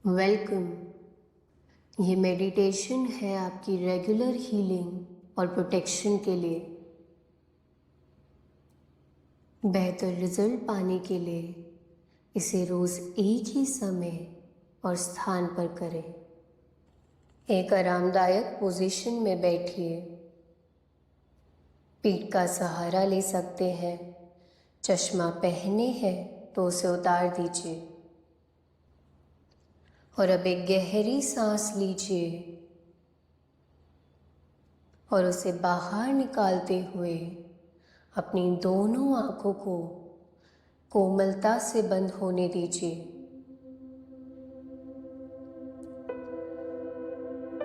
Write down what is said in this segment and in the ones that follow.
Welcome. ये meditation है आपकी रेगुलर हीलिंग और प्रोटेक्शन के लिए। बेहतर रिजल्ट पाने के लिए इसे रोज़ एक ही समय और स्थान पर करें। एक आरामदायक पोजीशन में बैठिए। पीठ का सहारा ले सकते हैं। चश्मा पहने हैं तो उसे उतार दीजिए और अब एक गहरी सांस लीजिए और उसे बाहर निकालते हुए अपनी दोनों आंखों को कोमलता से बंद होने दीजिए।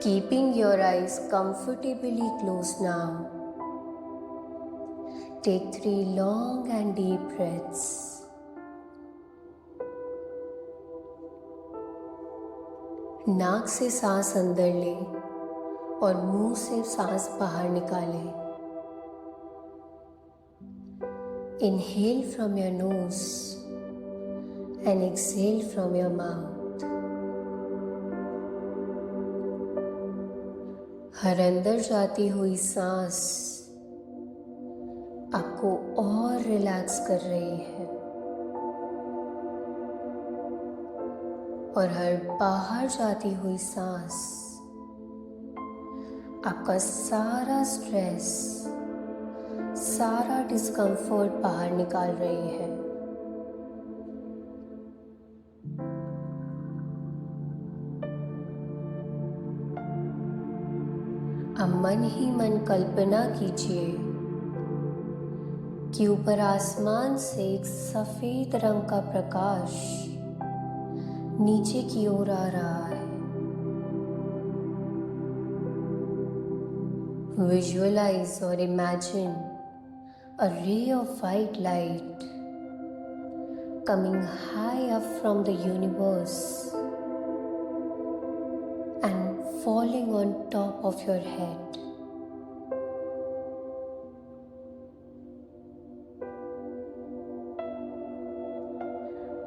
Keeping your eyes comfortably close now, take 3 long and deep breaths. नाक से सांस अंदर लें और मुंह से सांस बाहर निकालें। Inhale from your nose and exhale from your mouth. हर अंदर जाती हुई सांस आपको और रिलैक्स कर रही है और हर बाहर जाती हुई सांस आपका सारा स्ट्रेस, सारा डिस्कम्फर्ट बाहर निकाल रही है। अब मन ही मन कल्पना कीजिए कि ऊपर आसमान से एक सफेद रंग का प्रकाश नीचे की ओर आ रहा है। विजुअलाइज और imagine a ray of white light coming high up from the universe and falling on top of your head.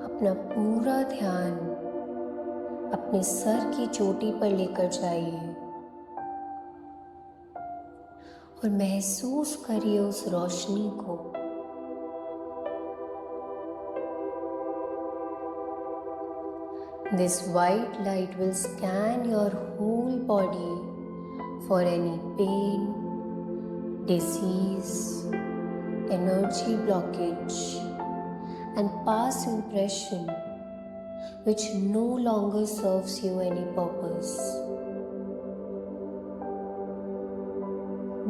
अपना पूरा ध्यान अपने सर की चोटी पर लेकर जाइए और महसूस करिए उस रोशनी को। This white light will scan your whole body for any pain, disease, energy blockage, and past impression which no longer serves you any purpose.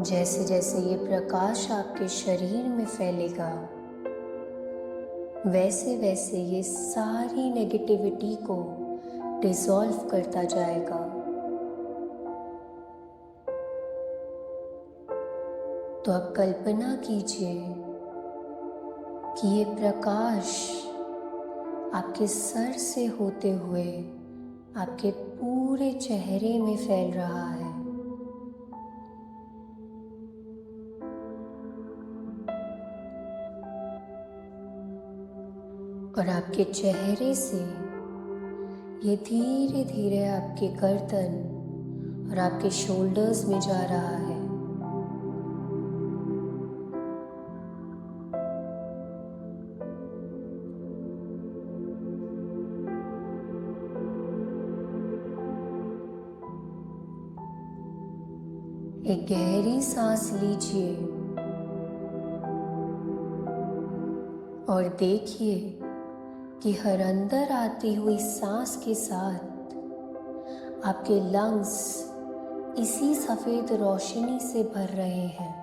जैसे जैसे ये प्रकाश आपके शरीर में फैलेगा, वैसे वैसे ये सारी नेगेटिविटी को डिसॉल्व करता जाएगा। तो अब कल्पना कीजिए कि ये प्रकाश आपके सर से होते हुए आपके पूरे चेहरे में फैल रहा है। और आपके चेहरे से ये धीरे धीरे आपके गर्दन और आपके शोल्डर्स में जा रहा है। एक गहरी सांस लीजिए और देखिए कि हर अंदर आती हुई सांस के साथ आपके लंग्स इसी सफेद रोशनी से भर रहे हैं।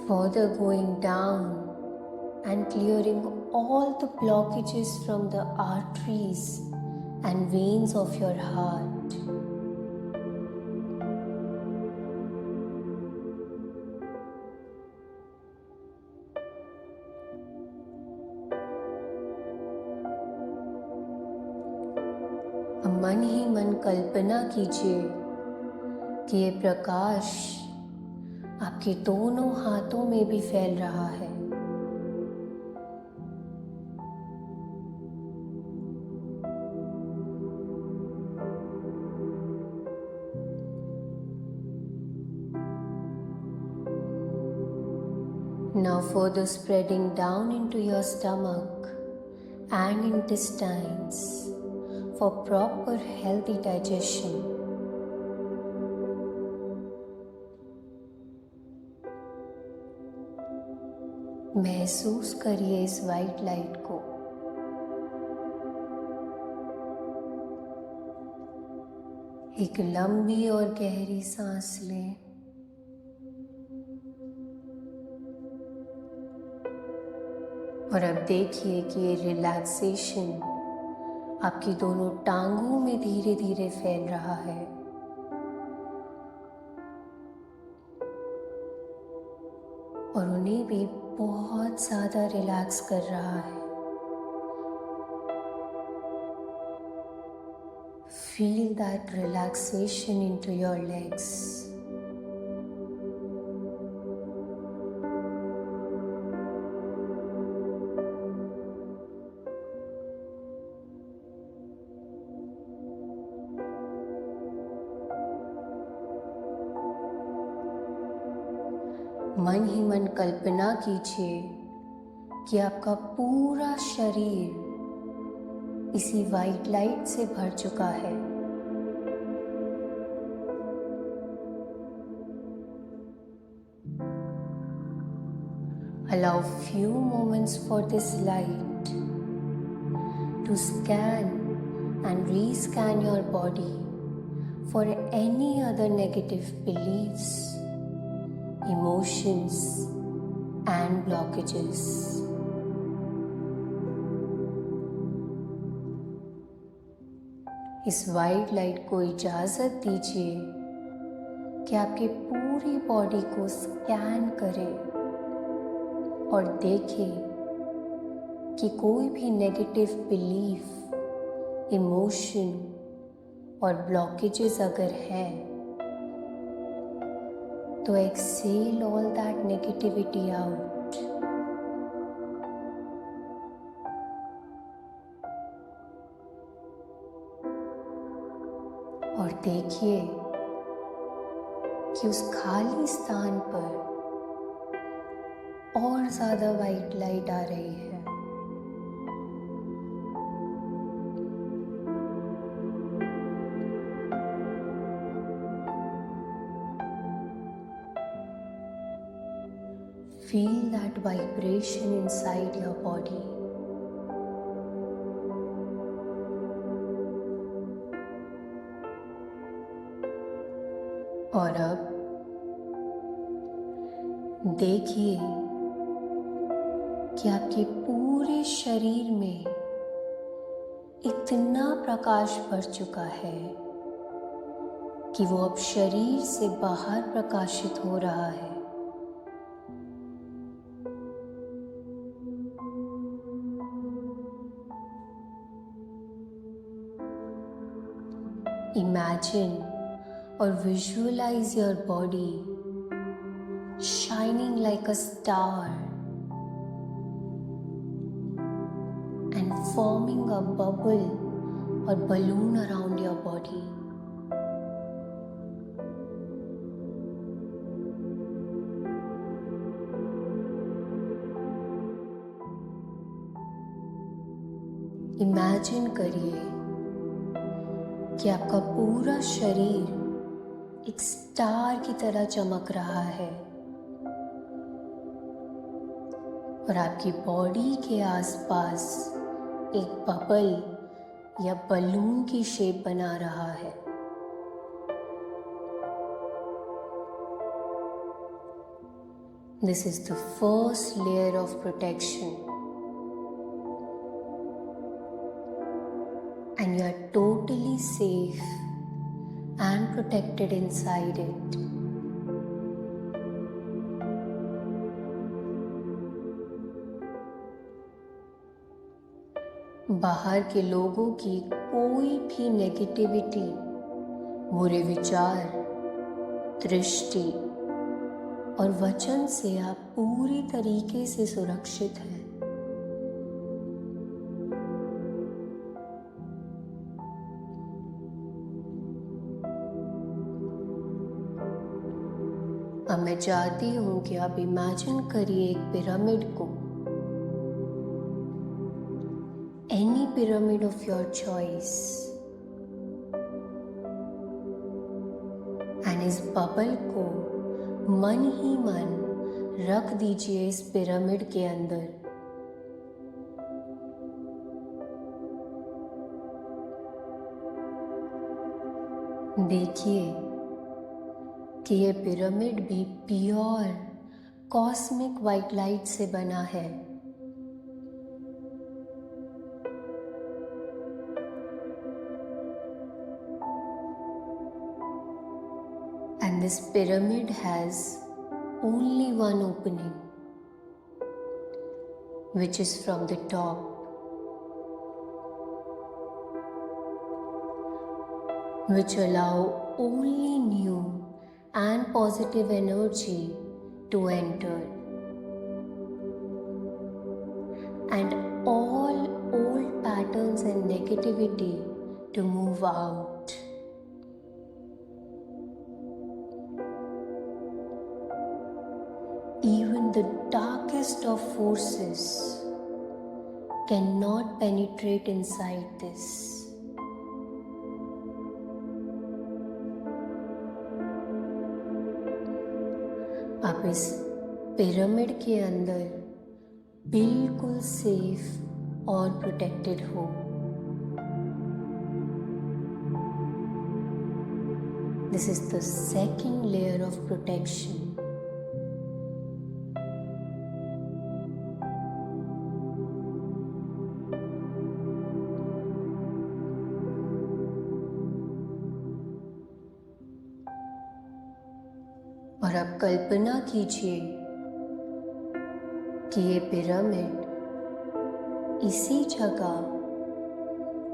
Further going down and clearing all the blockages from the arteries and veins of your heart. मन ही मन कल्पना कीजिए कि ये प्रकाश आपके दोनों हाथों में भी फैल रहा है। Now further spreading down into your stomach and intestines for proper healthy digestion. महसूस करिए इस वाइट लाइट को। एक लंबी और गहरी सांस लें। और अब देखिए कि ये रिलैक्सेशन आपकी दोनों टांगों में धीरे धीरे फैल रहा है। और उन्हें भी बहुत ज़्यादा रिलैक्स कर रहा है। Feel that relaxation into your legs. मन ही मन कल्पना कीजिए कि आपका पूरा शरीर इसी वाइट लाइट से भर चुका है। Allow few moments for this light to scan and rescan your body for any other negative beliefs, emotions and blockages. इस वाइट लाइट को इजाज़त दीजिए कि आपकी पूरी बॉडी को स्कैन करे और देखे कि कोई भी नेगेटिव बिलीफ, इमोशन और ब्लॉकेजेस अगर है तो exhale all that negativity out. और देखिए कि उस खाली स्थान पर और ज़्यादा वाइट लाइट आ रही है। Feel that vibration inside your body. और अब देखिए कि आपके पूरे शरीर में इतना प्रकाश भर चुका है कि वो अब शरीर से बाहर प्रकाशित हो रहा है। Imagine or visualize your body shining like a star and forming a bubble or balloon around your body. Imagine करिए कि आपका पूरा शरीर एक स्टार की तरह चमक रहा है और आपकी बॉडी के आसपास एक बबल या बलून की शेप बना रहा है। This is the first layer of protection. And you are totally safe and protected inside it. बाहर के लोगों की कोई भी नेगेटिविटी, बुरे विचार दृष्टि और वचन से आप पूरी तरीके से सुरक्षित हैं। अब मैं चाहती हूं कि आप इमेजिन करिए एक पिरामिड को, any pyramid of your choice, and इस बबल को मन ही मन रख दीजिए इस पिरामिड के अंदर। देखिए कि ये पिरामिड भी प्योर कॉस्मिक वाइट लाइट से बना है। And this pyramid has only one opening, which is from the top, which allow only new and positive energy to enter, and all old patterns and negativity to move out. Even the darkest of forces cannot penetrate inside this. आप इस pyramid के अंदर बिल्कुल safe और protected हो। This is the second layer of protection. और अब कल्पना कीजिए कि ये पिरामिड इसी जगह,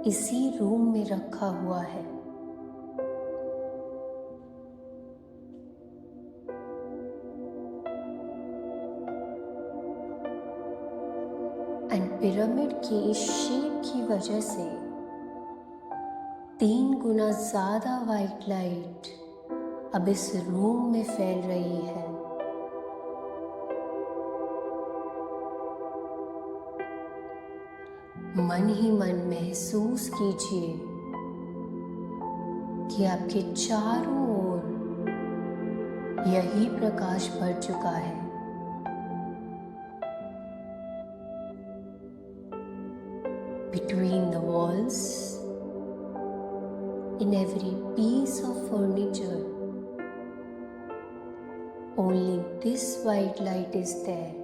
इसी रूम में रखा हुआ है। एंड पिरामिड की इस शेप की वजह से 3 गुना ज्यादा वाइट लाइट अब इस रूम में फैल रही है। मन ही मन महसूस कीजिए कि आपके चारों ओर यही प्रकाश भर चुका है। Between the walls, in every piece of furniture, only this white light is there.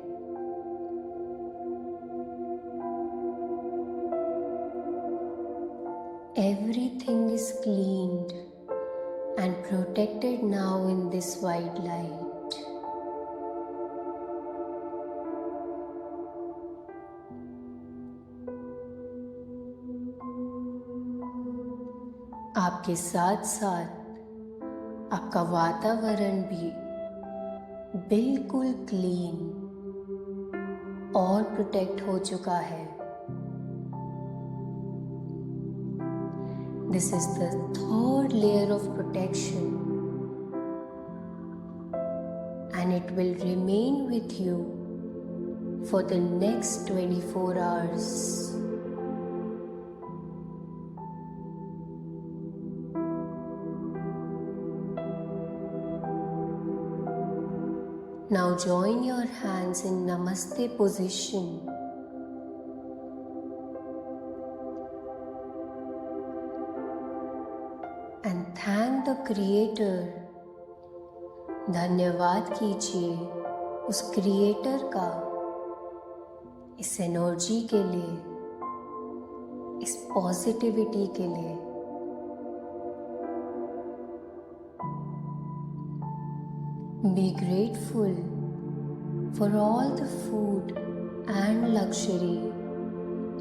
Everything is cleaned and protected now in this white light. आपके साथ साथ आपका वातावरण भी बिल्कुल क्लीन और प्रोटेक्ट हो चुका है। This is the third layer of protection, and it will remain with you for the next 24 hours. Now join your hands in Namaste position. And thank the Creator. धन्यवाद कीजिए उस क्रिएटर का इस energy के लिए, इस पॉजिटिविटी के लिए। Be grateful for all the food and luxury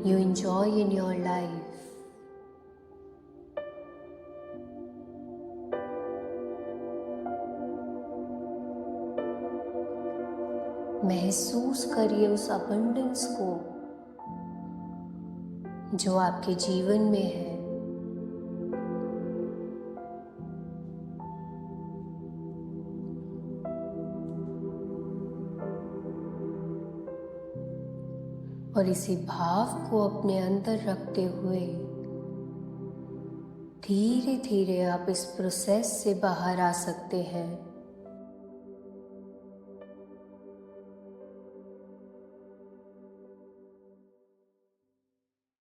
you enjoy in your life. महसूस करिए उस अबंडेंस को जो आपके जीवन में है। और इसी भाव को अपने अंदर रखते हुए धीरे धीरे आप इस प्रोसेस से बाहर आ सकते हैं।